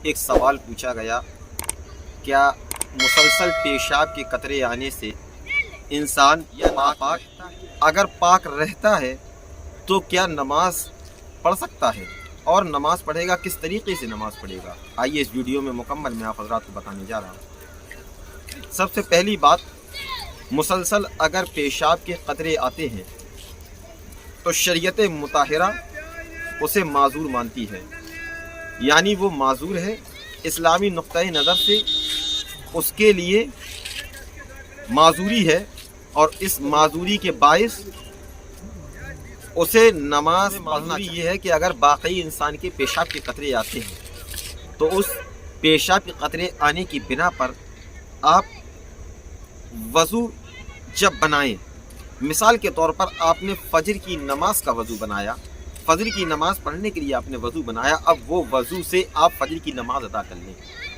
ایک سوال پوچھا گیا، کیا مسلسل پیشاب کے قطرے آنے سے انسان یا ناپاک اگر پاک رہتا ہے تو کیا نماز پڑھ سکتا ہے، اور نماز پڑھے گا کس طریقے سے نماز پڑھے گا؟ آئیے اس ویڈیو میں مکمل میں آپ حضرات کو بتانے جا رہا ہوں۔ سب سے پہلی بات، مسلسل اگر پیشاب کے قطرے آتے ہیں تو شریعت مطہرہ اسے معذور مانتی ہے، یعنی وہ معذور ہے اسلامی نقطۂ نظر سے، اس کے لیے معذوری ہے، اور اس معذوری کے باعث اسے نماز پڑھنا یہ ہے کہ اگر باقی انسان کے پیشاب کے قطرے آتے ہیں تو اس پیشاب کے قطرے آنے کی بنا پر آپ وضو جب بنائیں، مثال کے طور پر آپ نے فجر کی نماز کا وضو بنایا، فجر کی نماز پڑھنے کے لیے آپ نے وضو بنایا، اب وہ وضو سے آپ فجر کی نماز ادا کر لیں۔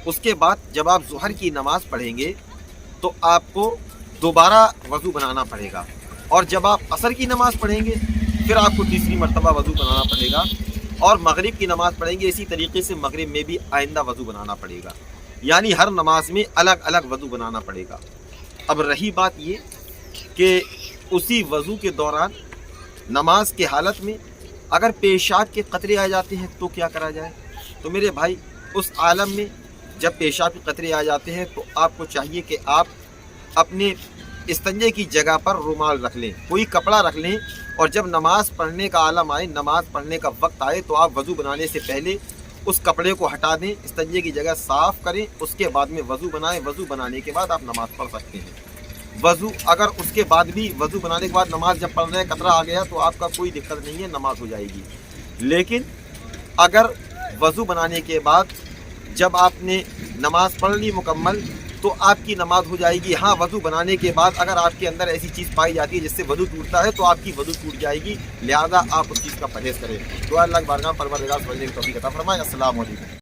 اس کے بعد جب آپ ظہر کی نماز پڑھیں گے تو آپ کو دوبارہ وضو بنانا پڑے گا، اور جب آپ عصر کی نماز پڑھیں گے پھر آپ کو تیسری مرتبہ وضو بنانا پڑے گا، اور مغرب کی نماز پڑھیں گے اسی طریقے سے مغرب میں بھی آئندہ وضو بنانا پڑے گا، یعنی ہر نماز میں الگ الگ وضو بنانا پڑے گا۔ اب رہی بات یہ کہ اسی وضو کے دوران نماز کے حالت میں اگر پیشاب کے قطرے آ جاتے ہیں تو کیا کرا جائے؟ تو میرے بھائی، اس عالم میں جب پیشاب کے قطرے آ جاتے ہیں تو آپ کو چاہیے کہ آپ اپنے استنجے کی جگہ پر رومال رکھ لیں، کوئی کپڑا رکھ لیں، اور جب نماز پڑھنے کا عالم آئے، نماز پڑھنے کا وقت آئے تو آپ وضو بنانے سے پہلے اس کپڑے کو ہٹا دیں، استنجے کی جگہ صاف کریں، اس کے بعد میں وضو بنائیں۔ وضو بنانے کے بعد آپ نماز پڑھ سکتے ہیں۔ وضو اگر اس کے بعد بھی وضو بنانے کے بعد نماز جب پڑھ رہے ہیں قطرہ آ گیا تو آپ کا کوئی دقت نہیں ہے، نماز ہو جائے گی۔ لیکن اگر وضو بنانے کے بعد جب آپ نے نماز پڑھ لی مکمل تو آپ کی نماز ہو جائے گی۔ ہاں، وضو بنانے کے بعد اگر آپ کے اندر ایسی چیز پائی جاتی ہے جس سے وضو ٹوٹتا ہے تو آپ کی وضو ٹوٹ جائے گی، لہذا آپ اس چیز کا پرہیز کریں۔ دعا اللہ کی بارگاہ میں پروردگار سمجھنے کی توفیق عطا فرمائے۔ السلام علیکم۔